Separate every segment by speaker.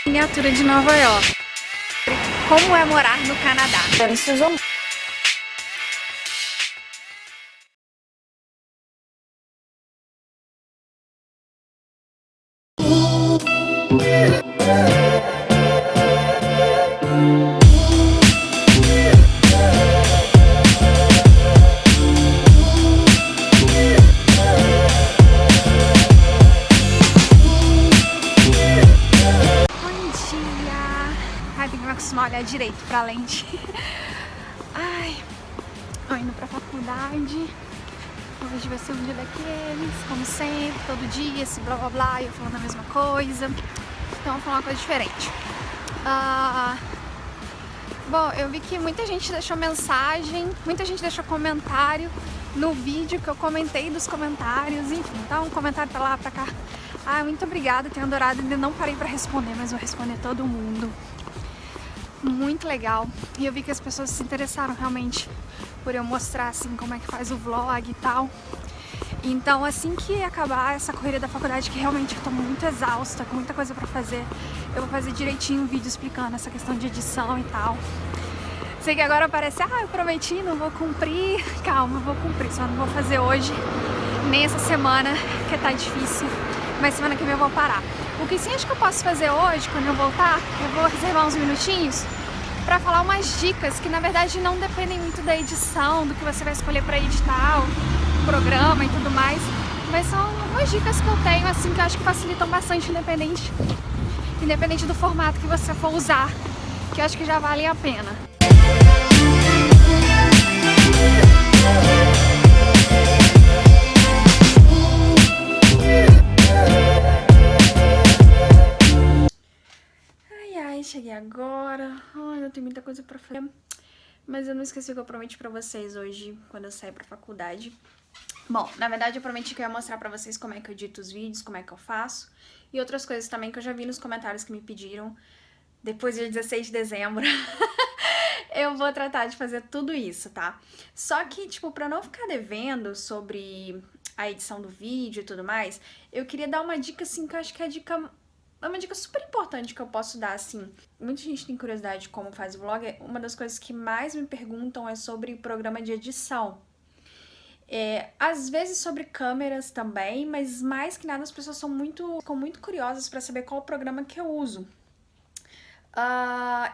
Speaker 1: Miniatura de Nova York. Como é morar no Canadá? Tem que me acostumar a olhar direito pra lente. Ai, tô indo pra faculdade. Hoje vai ser um dia daqueles, como sempre, todo dia, esse blá blá blá, eu falando a mesma coisa. Então vou falar uma coisa diferente. Bom, eu vi que muita gente deixou mensagem, muita gente deixou comentário no vídeo que eu comentei dos comentários, enfim, tá um comentário pra lá, pra cá. Muito obrigada, tenho adorado, ainda não parei pra responder, mas vou responder todo mundo. Muito legal, e eu vi que as pessoas se interessaram realmente por eu mostrar assim como é que faz o vlog e tal. Então assim que acabar essa corrida da faculdade, que realmente eu tô muito exausta, com muita coisa pra fazer, eu vou fazer direitinho um vídeo explicando essa questão de edição e tal. Sei que agora parece, eu prometi, não vou cumprir. Calma, eu vou cumprir, só não vou fazer hoje, nem essa semana, que tá difícil, mas semana que vem eu vou parar. O que sim acho que eu posso fazer hoje, quando eu voltar, eu vou reservar uns minutinhos pra falar umas dicas que na verdade não dependem muito da edição, do que você vai escolher pra editar o programa e tudo mais, mas são algumas dicas que eu tenho assim que eu acho que facilitam bastante, independente do formato que você for usar, que eu acho que já vale a pena. Cheguei agora, eu tenho muita coisa pra fazer, mas eu não esqueci o que eu prometi pra vocês hoje, quando eu sair pra faculdade. Bom, na verdade eu prometi que eu ia mostrar pra vocês como é que eu edito os vídeos, como é que eu faço, e outras coisas também que eu já vi nos comentários que me pediram. Depois de 16 de dezembro, eu vou tratar de fazer tudo isso, tá? Só que, tipo, pra não ficar devendo sobre a edição do vídeo e tudo mais, eu queria dar uma dica, assim, que eu acho que é uma dica super importante que eu posso dar, assim. Muita gente tem curiosidade de como faz o vlog. Uma das coisas que mais me perguntam é sobre programa de edição. Às vezes sobre câmeras também, mas mais que nada as pessoas ficam muito curiosas pra saber qual programa que eu uso.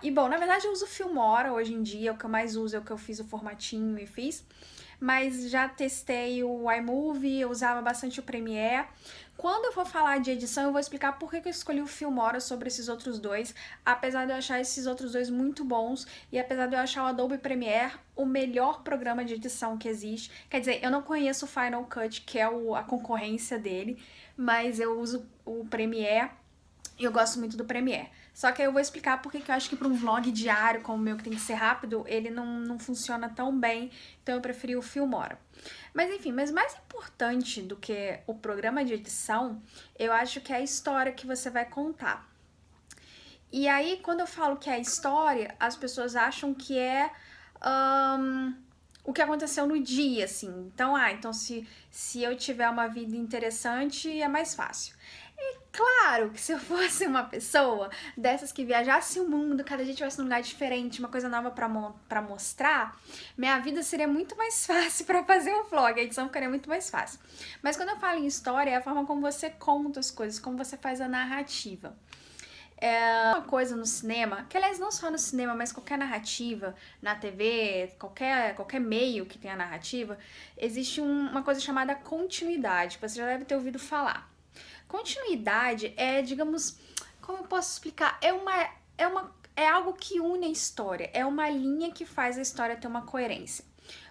Speaker 1: E bom, na verdade eu uso Filmora hoje em dia, o que eu mais uso é o que eu fiz o formatinho e fiz. Mas já testei o iMovie, eu usava bastante o Premiere. Quando eu for falar de edição, eu vou explicar por que eu escolhi o Filmora sobre esses outros dois, apesar de eu achar esses outros dois muito bons, e apesar de eu achar o Adobe Premiere o melhor programa de edição que existe. Quer dizer, eu não conheço o Final Cut, que é a concorrência dele, mas eu uso o Premiere e eu gosto muito do Premiere. Só que aí eu vou explicar porque que eu acho que para um vlog diário como o meu, que tem que ser rápido, ele não funciona tão bem, então eu preferi o Filmora. Mas enfim, mas mais importante do que o programa de edição, eu acho que é a história que você vai contar. E aí, quando eu falo que é a história, as pessoas acham que é o que aconteceu no dia, assim. Então se eu tiver uma vida interessante, é mais fácil. Claro que se eu fosse uma pessoa dessas que viajasse o mundo, cada dia tivesse num lugar diferente, uma coisa nova pra mostrar, minha vida seria muito mais fácil pra fazer um vlog, a edição ficaria muito mais fácil. Mas quando eu falo em história, é a forma como você conta as coisas, como você faz a narrativa. Uma coisa no cinema, que aliás não só no cinema, mas qualquer narrativa, na TV, qualquer meio que tenha narrativa, existe uma coisa chamada continuidade, que você já deve ter ouvido falar. Continuidade é, digamos, como eu posso explicar? É algo que une a história, é uma linha que faz a história ter uma coerência.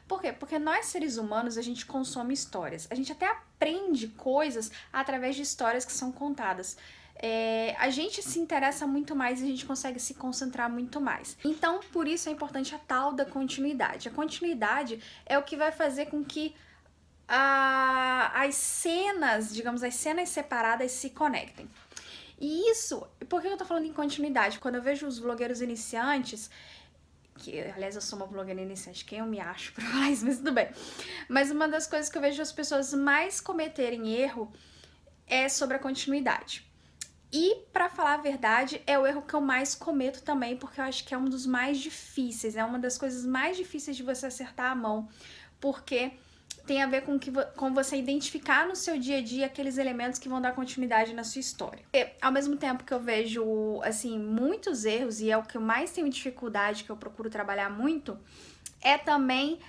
Speaker 1: Por quê? Porque nós, seres humanos, a gente consome histórias. A gente até aprende coisas através de histórias que são contadas. A gente se interessa muito mais e a gente consegue se concentrar muito mais. Então, por isso é importante a tal da continuidade. A continuidade é o que vai fazer com que as cenas, digamos, as cenas separadas se conectem. E isso, por que eu tô falando em continuidade? Quando eu vejo os vlogueiros iniciantes, que aliás eu sou uma blogueira iniciante, quem eu me acho pra falar isso, mas tudo bem. Mas uma das coisas que eu vejo as pessoas mais cometerem erro é sobre a continuidade. E, pra falar a verdade, é o erro que eu mais cometo também, porque eu acho que é um dos mais difíceis, é uma das coisas mais difíceis de você acertar a mão, porque tem a ver com você identificar no seu dia a dia aqueles elementos que vão dar continuidade na sua história. E, ao mesmo tempo que eu vejo, assim, muitos erros, e é o que eu mais tenho dificuldade, que eu procuro trabalhar muito, é também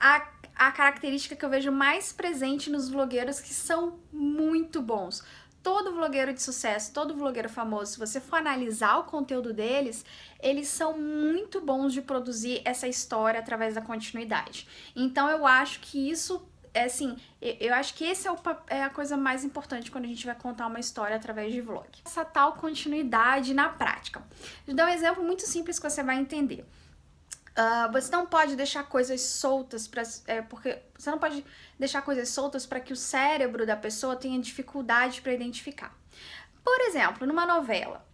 Speaker 1: a característica que eu vejo mais presente nos vlogueiros que são muito bons. Todo vlogueiro de sucesso, todo vlogueiro famoso, se você for analisar o conteúdo deles, eles são muito bons de produzir essa história através da continuidade. Então eu acho que isso, assim, eu acho que esse é a coisa mais importante quando a gente vai contar uma história através de vlog. Essa tal continuidade na prática. Vou dar um exemplo muito simples que você vai entender. Você não pode deixar coisas soltas porque você não pode deixar coisas soltas para que o cérebro da pessoa tenha dificuldade para identificar. Por exemplo, numa novela.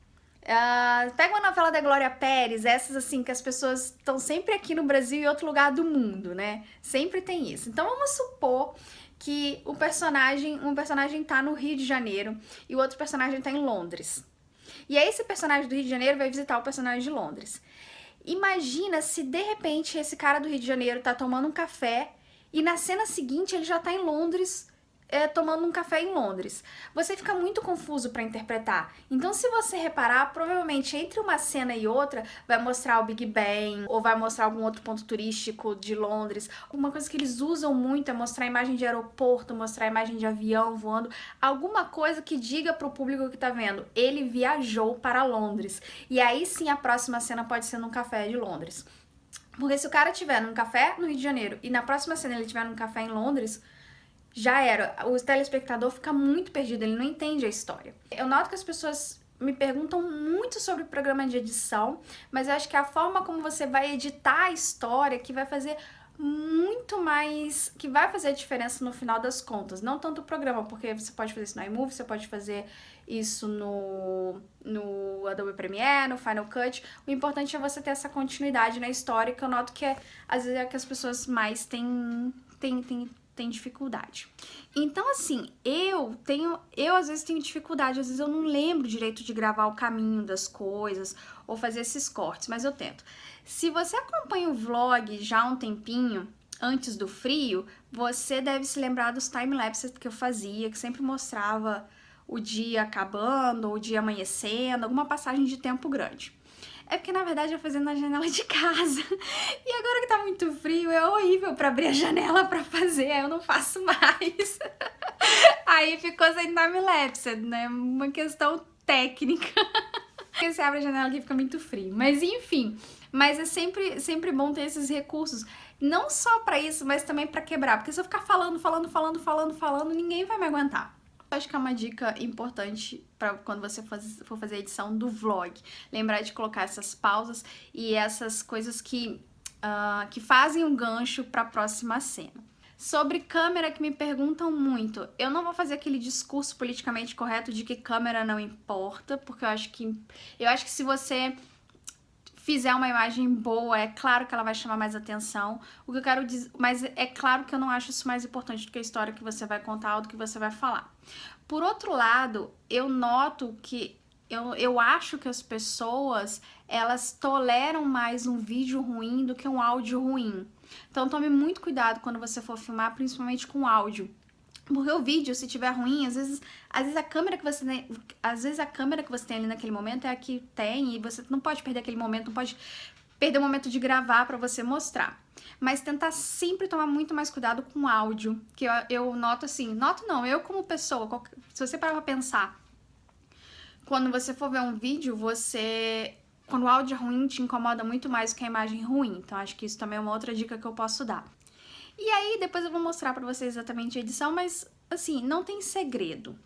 Speaker 1: Pega uma novela da Glória Pérez, essas assim que as pessoas estão sempre aqui no Brasil e em outro lugar do mundo, né? Sempre tem isso. Então vamos supor que um personagem tá no Rio de Janeiro e o outro personagem tá em Londres. E aí esse personagem do Rio de Janeiro vai visitar o personagem de Londres. Imagina se de repente esse cara do Rio de Janeiro tá tomando um café e na cena seguinte ele já tá em Londres, tomando um café em Londres. Você fica muito confuso para interpretar. Então, se você reparar, provavelmente entre uma cena e outra vai mostrar o Big Ben ou vai mostrar algum outro ponto turístico de Londres. Uma coisa que eles usam muito é mostrar a imagem de aeroporto, mostrar a imagem de avião voando, alguma coisa que diga pro público que tá vendo, ele viajou para Londres. E aí sim a próxima cena pode ser num café de Londres. Porque se o cara tiver num café no Rio de Janeiro e na próxima cena ele tiver num café em Londres, já era. O telespectador fica muito perdido, ele não entende a história. Eu noto que as pessoas me perguntam muito sobre o programa de edição, mas eu acho que a forma como você vai editar a história que vai fazer muito mais, que vai fazer a diferença no final das contas. Não tanto o programa, porque você pode fazer isso no iMovie, você pode fazer isso no Adobe Premiere, no Final Cut. O importante é você ter essa continuidade na história, que eu noto que às vezes é que as pessoas mais têm dificuldade. Então, assim, eu às vezes tenho dificuldade, às vezes eu não lembro direito de gravar o caminho das coisas ou fazer esses cortes, mas eu tento. Se você acompanha o vlog já há um tempinho, antes do frio, você deve se lembrar dos time-lapses que eu fazia, que sempre mostrava o dia acabando ou o dia amanhecendo, alguma passagem de tempo grande. É porque, na verdade, eu fazia na janela de casa. E agora que tá muito frio, é horrível pra abrir a janela pra fazer, aí eu não faço mais. Aí ficou sem time-lapse, né? Uma questão técnica. Porque você abre a janela aqui fica muito frio. Mas, enfim. Mas é sempre bom ter esses recursos. Não só pra isso, mas também pra quebrar. Porque se eu ficar falando, ninguém vai me aguentar. Acho que é uma dica importante para quando você for fazer a edição do vlog. Lembrar de colocar essas pausas e essas coisas que fazem um gancho para a próxima cena. Sobre câmera, que me perguntam muito, eu não vou fazer aquele discurso politicamente correto de que câmera não importa, porque eu acho que se você fizer uma imagem boa, é claro que ela vai chamar mais atenção. O que eu quero dizer, mas é claro que eu não acho isso mais importante do que a história que você vai contar ou do que você vai falar. Por outro lado, eu noto que eu acho que as pessoas, elas toleram mais um vídeo ruim do que um áudio ruim. Então tome muito cuidado quando você for filmar, principalmente com áudio. Porque o vídeo, se tiver ruim, às vezes a câmera que você tem ali naquele momento é a que tem e você não pode perder aquele momento, não pode perder o momento de gravar pra você mostrar. Mas tentar sempre tomar muito mais cuidado com o áudio, que eu noto assim, eu como pessoa, se você parar pra pensar, quando você for ver um vídeo, quando o áudio é ruim, te incomoda muito mais do que a imagem ruim. Então acho que isso também é uma outra dica que eu posso dar. E aí, depois eu vou mostrar pra vocês exatamente a edição, mas, assim, não tem segredo.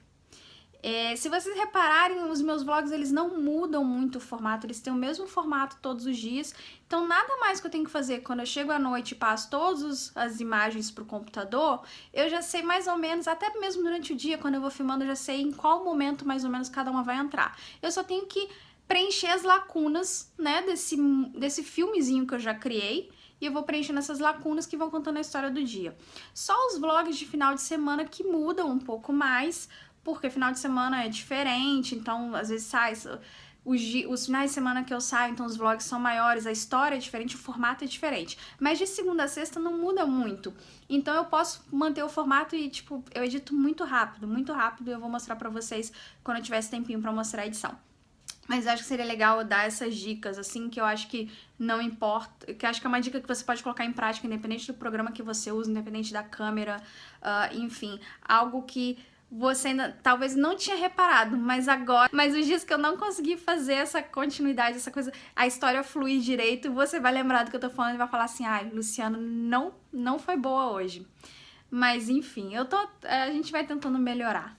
Speaker 1: Se vocês repararem, os meus vlogs, eles não mudam muito o formato, eles têm o mesmo formato todos os dias. Então, nada mais que eu tenho que fazer quando eu chego à noite e passo todas as imagens pro computador, eu já sei mais ou menos, até mesmo durante o dia, quando eu vou filmando, eu já sei em qual momento, mais ou menos, cada uma vai entrar. Eu só tenho que preencher as lacunas, né, desse filmezinho que eu já criei, e eu vou preenchendo essas lacunas que vão contando a história do dia. Só os vlogs de final de semana que mudam um pouco mais, porque final de semana é diferente, então às vezes sai. Os finais de semana que eu saio, então os vlogs são maiores, a história é diferente, o formato é diferente. Mas de segunda a sexta não muda muito. Então eu posso manter o formato e, tipo, eu edito muito rápido, e eu vou mostrar pra vocês quando eu tiver esse tempinho pra mostrar a edição. Mas eu acho que seria legal eu dar essas dicas, assim, que eu acho que não importa, que eu acho que é uma dica que você pode colocar em prática, independente do programa que você usa, independente da câmera, enfim, algo que você ainda talvez não tinha reparado, mas agora, mas os dias que eu não consegui fazer essa continuidade, essa coisa, a história fluir direito, você vai lembrar do que eu tô falando e vai falar assim, ai, Luciano, não foi boa hoje. Mas enfim, a gente vai tentando melhorar.